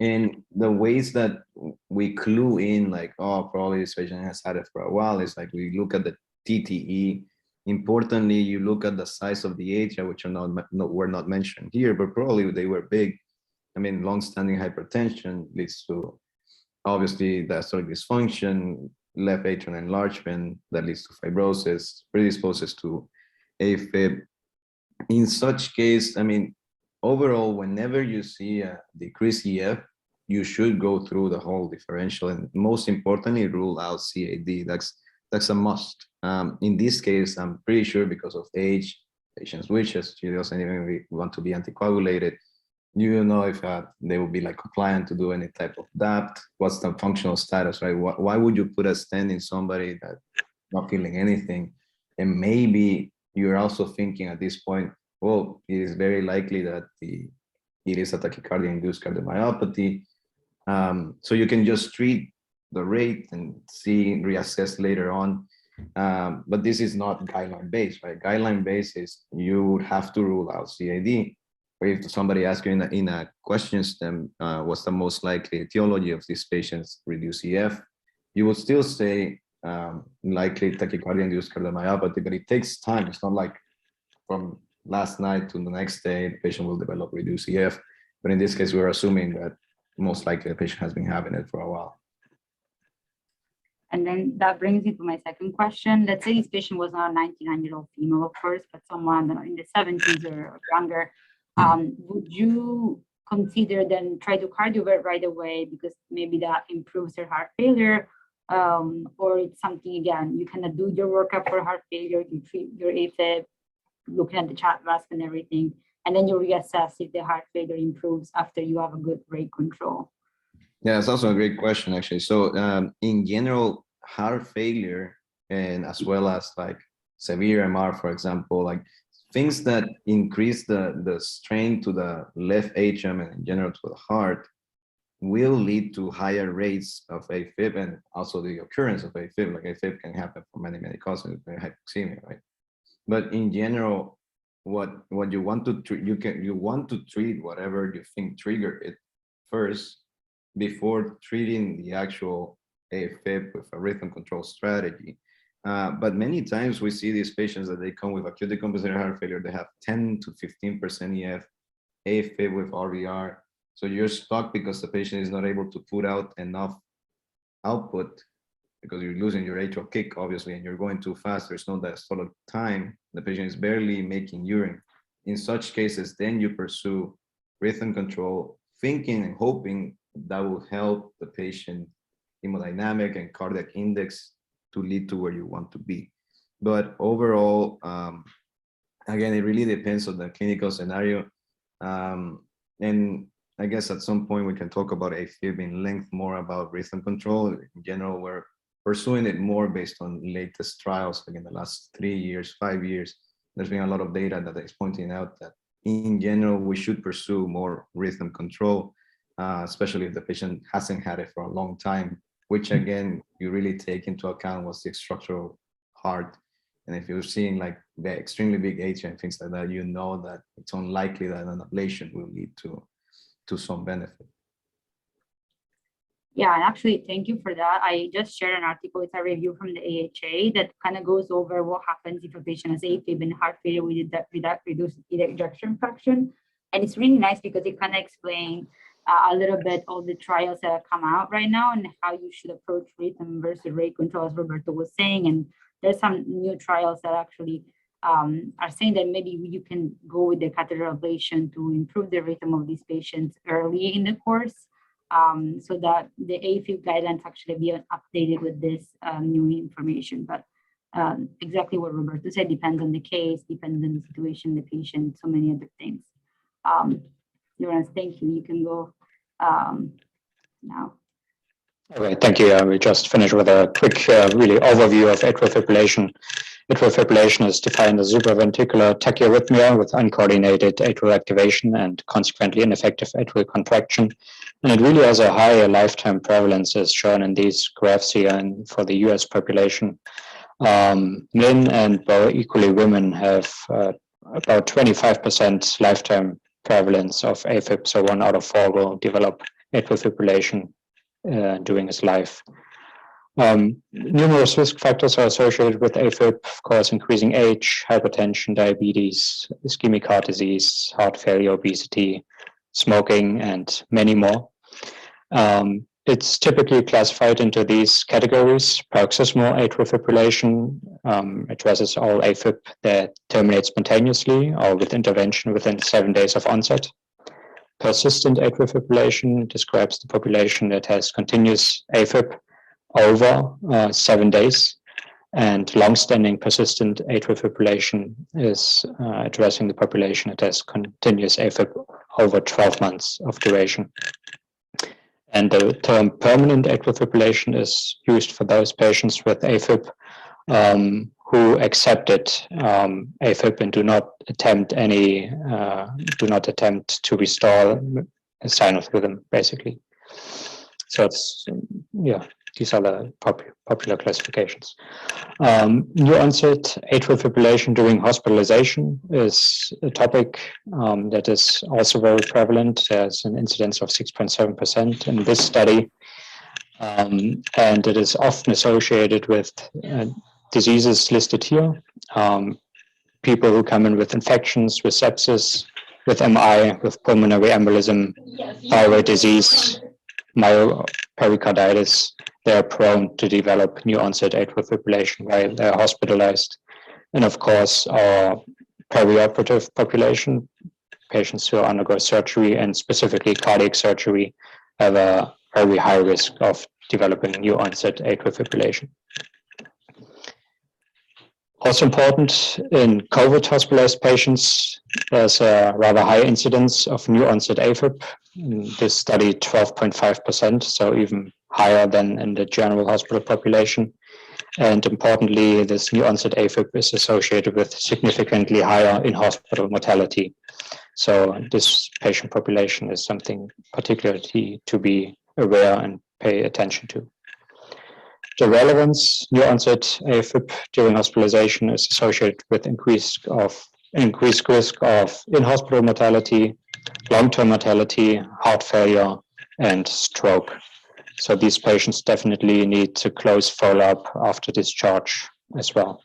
And the ways that we clue in, like, oh, probably this patient has had it for a while, is like we look at the TTE. Importantly, you look at the size of the atria, which were not mentioned here, but probably they were big. I mean, long-standing hypertension leads to, obviously, diastolic dysfunction, left atrial enlargement that leads to fibrosis, predisposes to AFib. In such case, I mean, overall, whenever you see a decreased EF, you should go through the whole differential, and most importantly, rule out CAD. That's a must. In this case, I'm pretty sure because of age, patient's wishes, she doesn't even want to be anticoagulated. you know if they will be like compliant to do any type of DAPT, what's the functional status, right? Why would you put a stent in somebody that not feeling anything? And maybe you're also thinking at this point, well, it is very likely that it is a tachycardia-induced cardiomyopathy. So you can just treat the rate and reassess later on. But this is not guideline-based, right? Guideline-based is you would have to rule out CAD. Or if somebody asks you in a question stem, what's the most likely etiology of these patients reduce EF, you would still say likely tachycardia-induced cardiomyopathy, but it takes time. It's not like from last night to the next day, the patient will develop reduced EF. But in this case, we're assuming that most likely the patient has been having it for a while. And then that brings me to my second question. Let's say this patient was not a 99-year-old female, of course, but someone in the 70s or younger. Would you consider then try to cardiovert right away because maybe that improves their heart failure? Or it's something, again, you cannot do your workup for heart failure, you treat your AFib, looking at the chat VASC and everything, and then you reassess if the heart failure improves after you have a good rate control. Yeah, it's also a great question, actually. So in general, heart failure, and as well as like severe MR, for example, like things that increase the strain to the left atrium and in general to the heart will lead to higher rates of AFib and also the occurrence of AFib. Like AFib can happen for many causes, hypoxemia, right? But in general, what you want to treat, you want to treat whatever you think triggered it first before treating the actual AFib with a rhythm control strategy. But many times we see these patients that they come with acute decompensated heart failure, they have 10 to 15% EF, AFib with RVR. So you're stuck because the patient is not able to put out enough output because you're losing your atrial kick, obviously, and you're going too fast. There's no diastolic time. The patient is barely making urine. In such cases, then you pursue rhythm control, thinking and hoping that will help the patient hemodynamic and cardiac index to lead to where you want to be. But overall, again, it really depends on the clinical scenario. And I guess at some point we can talk about AFib in length more about rhythm control. In general, we're pursuing it more based on latest trials. Like in the last 3 years, 5 years, there's been a lot of data that is pointing out that in general, we should pursue more rhythm control, especially if the patient hasn't had it for a long time, which again, you really take into account what's the structural heart. And if you're seeing like the extremely big atria and things like that, you know that it's unlikely that an ablation will lead to some benefit. Yeah, and actually, thank you for that. I just shared an article, it's a review from the AHA that kind of goes over what happens if a patient has AFib and heart failure with that reduced ejection fraction. And it's really nice because it kind of explains a little bit all the trials that have come out right now and how you should approach rhythm versus rate control, as Roberto was saying. And there's some new trials that actually are saying that maybe you can go with the catheter ablation to improve the rhythm of these patients early in the course. So that the AFib guidelines actually be updated with this new information. But exactly what Roberto said, depends on the case, depends on the situation, the patient, so many other things. Jonas, thank you. You can go now. Okay, thank you. We just finished with a quick really overview of atrial fibrillation. Atrial fibrillation is defined as supraventricular tachyarrhythmia with uncoordinated atrial activation and consequently ineffective atrial contraction. And it really has a higher lifetime prevalence as shown in these graphs here and for the US population. Men and equally women have about 25% lifetime prevalence of AFib, so 1 out of 4 will develop atrial fibrillation during his life. Numerous risk factors are associated with AFib, of course, increasing age, hypertension, diabetes, ischemic heart disease, heart failure, obesity, smoking, and many more. It's typically classified into these categories. Paroxysmal atrial fibrillation addresses all AFib that terminates spontaneously or with intervention within 7 days of onset. Persistent atrial fibrillation describes the population that has continuous AFib over 7 days, and long-standing persistent atrial fibrillation is addressing the population that has continuous AFib over 12 months of duration. And the term permanent atrial fibrillation is used for those patients with AFib who accepted AFib and do not attempt to restore a sinus rhythm, basically. So it's, yeah, these are the popular classifications. New onset atrial fibrillation during hospitalization is a topic that is also very prevalent. There's an incidence of 6.7% in this study, and it is often associated with diseases listed here. People who come in with infections, with sepsis, with MI, with pulmonary embolism, thyroid disease, myopericarditis, they are prone to develop new onset atrial fibrillation while they are hospitalized. And of course, our perioperative population, patients who undergo surgery and specifically cardiac surgery, have a very high risk of developing new onset atrial fibrillation. Also important, in COVID hospitalized patients, there's a rather high incidence of new onset AFib. In this study, 12.5%, so even higher than in the general hospital population. And importantly, this new onset AFib is associated with significantly higher in-hospital mortality. So this patient population is something particularly to be aware and pay attention to. The relevance, new onset AFib during hospitalization is associated with increased risk of in-hospital mortality, long-term mortality, heart failure, and stroke. So these patients definitely need to close follow-up after discharge as well.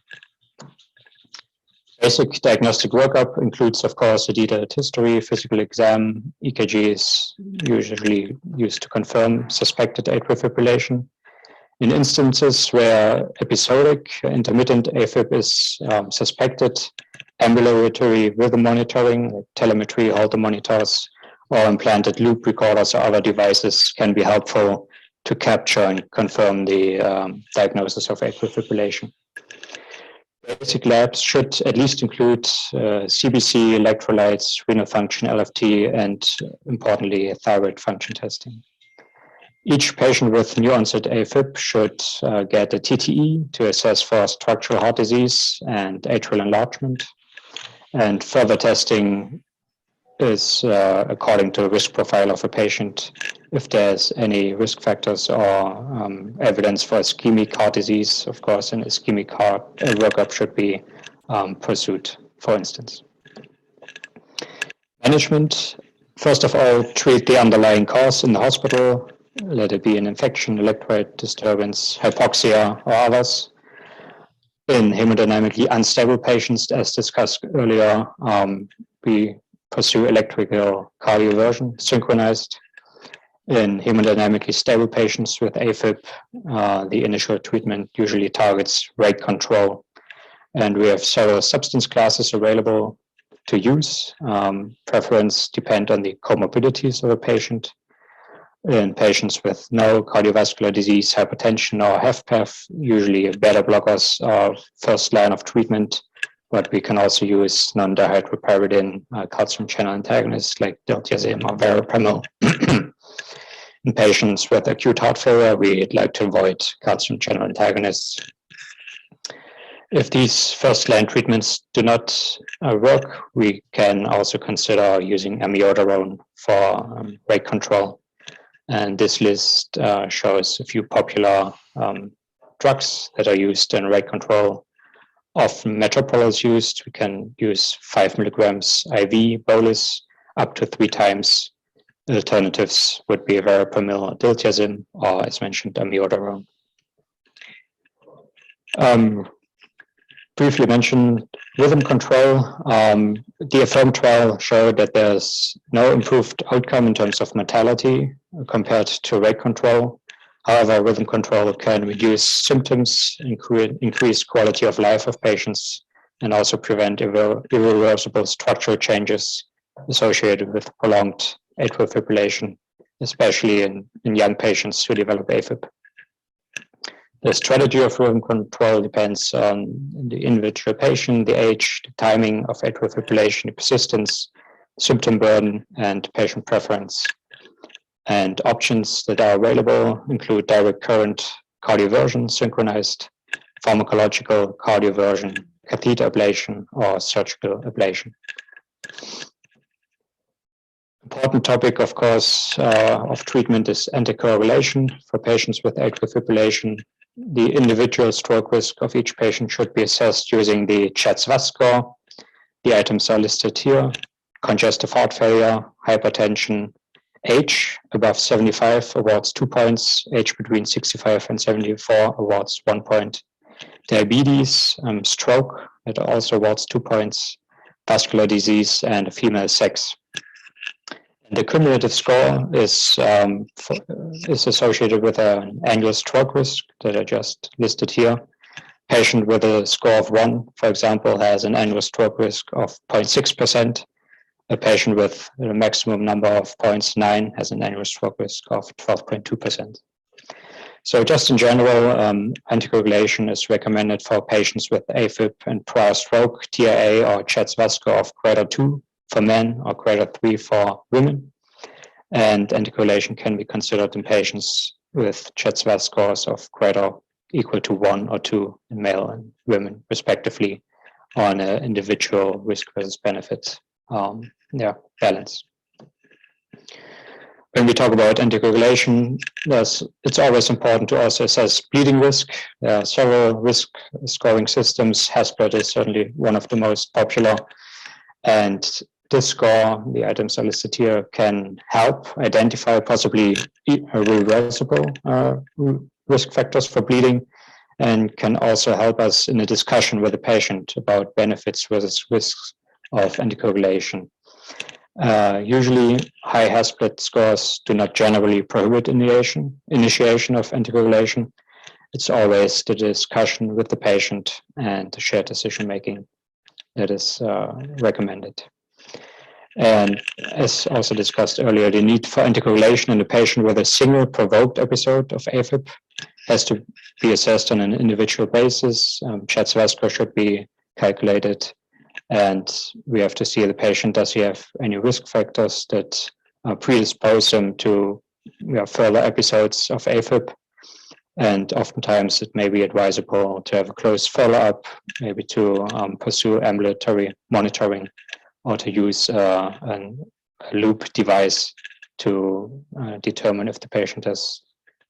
Basic diagnostic workup includes, of course, a detailed history, physical exam. EKG is usually used to confirm suspected atrial fibrillation. In instances where episodic intermittent AFib is suspected, ambulatory rhythm monitoring, like telemetry, Holter monitors, or implanted loop recorders or other devices can be helpful to capture and confirm the diagnosis of atrial fibrillation. Basic labs should at least include CBC, electrolytes, renal function, LFT, and importantly, thyroid function testing. Each patient with new onset AFib should get a TTE to assess for structural heart disease and atrial enlargement. And further testing is according to the risk profile of a patient. If there's any risk factors or evidence for ischemic heart disease, of course, an ischemic heart workup should be pursued, for instance. Management, first of all, treat the underlying cause in the hospital. Let it be an infection, electrolyte disturbance, hypoxia, or others. In hemodynamically unstable patients, as discussed earlier, we pursue electrical cardioversion, synchronized. In hemodynamically stable patients with AFib, the initial treatment usually targets rate control. And we have several substance classes available to use. Preference depend on the comorbidities of a patient. In patients with no cardiovascular disease, hypertension, or HFpEF, usually beta blockers are first line of treatment, but we can also use non-dihydropyridine calcium channel antagonists like diltiazem or verapamil. In patients with acute heart failure, we'd like to avoid calcium channel antagonists. If these first-line treatments do not work, we can also consider using amiodarone for rate control. And this list shows a few popular drugs that are used in rate control. Often metropol is used. We can use 5 milligrams IV bolus up to 3 times. Alternatives would be verapamil or diltiazem, or as mentioned, amiodarone. Briefly mention rhythm control. The AFFIRM trial showed that there's no improved outcome in terms of mortality compared to rate control. However, rhythm control can reduce symptoms, increase quality of life of patients, and also prevent irreversible structural changes associated with prolonged atrial fibrillation, especially in young patients who develop AFib. The strategy of rhythm control depends on the individual patient, the age, the timing of atrial fibrillation, the persistence, symptom burden, and patient preference. And options that are available include direct current cardioversion, synchronized, pharmacological cardioversion, catheter ablation, or surgical ablation. Important topic, of course, of treatment is anticoagulation. For patients with atrial fibrillation, the individual stroke risk of each patient should be assessed using the CHA2DS2-VASc score. The items are listed here: congestive heart failure, hypertension, age above 75 awards 2 points, age between 65 and 74 awards 1 point, diabetes, stroke, it also awards 2 points, vascular disease, and female sex. The cumulative score is associated with an annual stroke risk that I just listed here. Patient with a score of 1, for example, has an annual stroke risk of 0.6%. A patient with a maximum number of 0.9 has an annual stroke risk of 12.2%. So just in general, anticoagulation is recommended for patients with AFib and prior stroke, TIA or CHA2DS2-VASc score of greater 2 for men or greater 3 for women. And anticoagulation can be considered in patients with CHA2DS2-VASc scores of greater equal to 1 or 2 in male and women, respectively, on an individual risk versus benefit balance. When we talk about anticoagulation, it's always important to also assess bleeding risk. There are several risk scoring systems. HASBLOOD is certainly one of the most popular. And this score, the items are listed here, can help identify possibly reversible risk factors for bleeding, and can also help us in a discussion with the patient about benefits versus risks of anticoagulation. Usually, high HASBLOOD scores do not generally prohibit initiation of anticoagulation. It's always the discussion with the patient and the shared decision-making that is recommended. And as also discussed earlier, the need for anticoagulation in a patient with a single provoked episode of AFib has to be assessed on an individual basis. CHA2DS2-VASc score should be calculated, and we have to see the patient, does he have any risk factors that predispose him to further episodes of AFib. And oftentimes it may be advisable to have a close follow-up, maybe to pursue ambulatory monitoring, or to use a loop device to determine if the patient has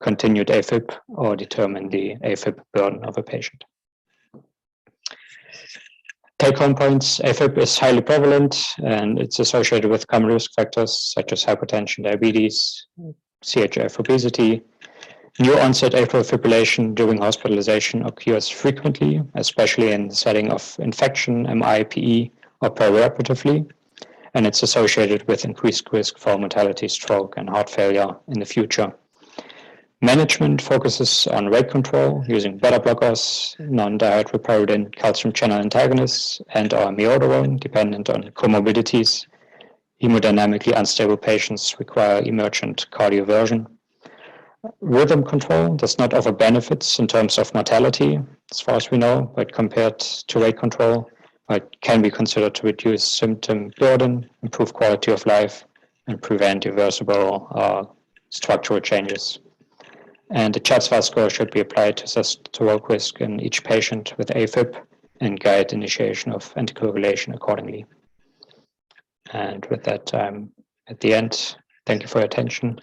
continued AFib or determine the AFib burden of a patient. Take-home points: AFib is highly prevalent and it's associated with common risk factors such as hypertension, diabetes, CHF, obesity. New onset atrial fibrillation during hospitalization occurs frequently, especially in the setting of infection, MI, PE, or perioperatively, and it's associated with increased risk for mortality, stroke, and heart failure in the future. Management focuses on rate control using beta blockers, non-dihydropyridine calcium channel antagonists, and/or amiodarone, dependent on comorbidities. Hemodynamically unstable patients require emergent cardioversion. Rhythm control does not offer benefits in terms of mortality, as far as we know, but compared to rate control, it can be considered to reduce symptom burden, improve quality of life, and prevent irreversible structural changes. And the CHA2DS2-VASc score should be applied to assess stroke risk in each patient with AFib and guide initiation of anticoagulation accordingly. And with that, I'm at the end. Thank you for your attention.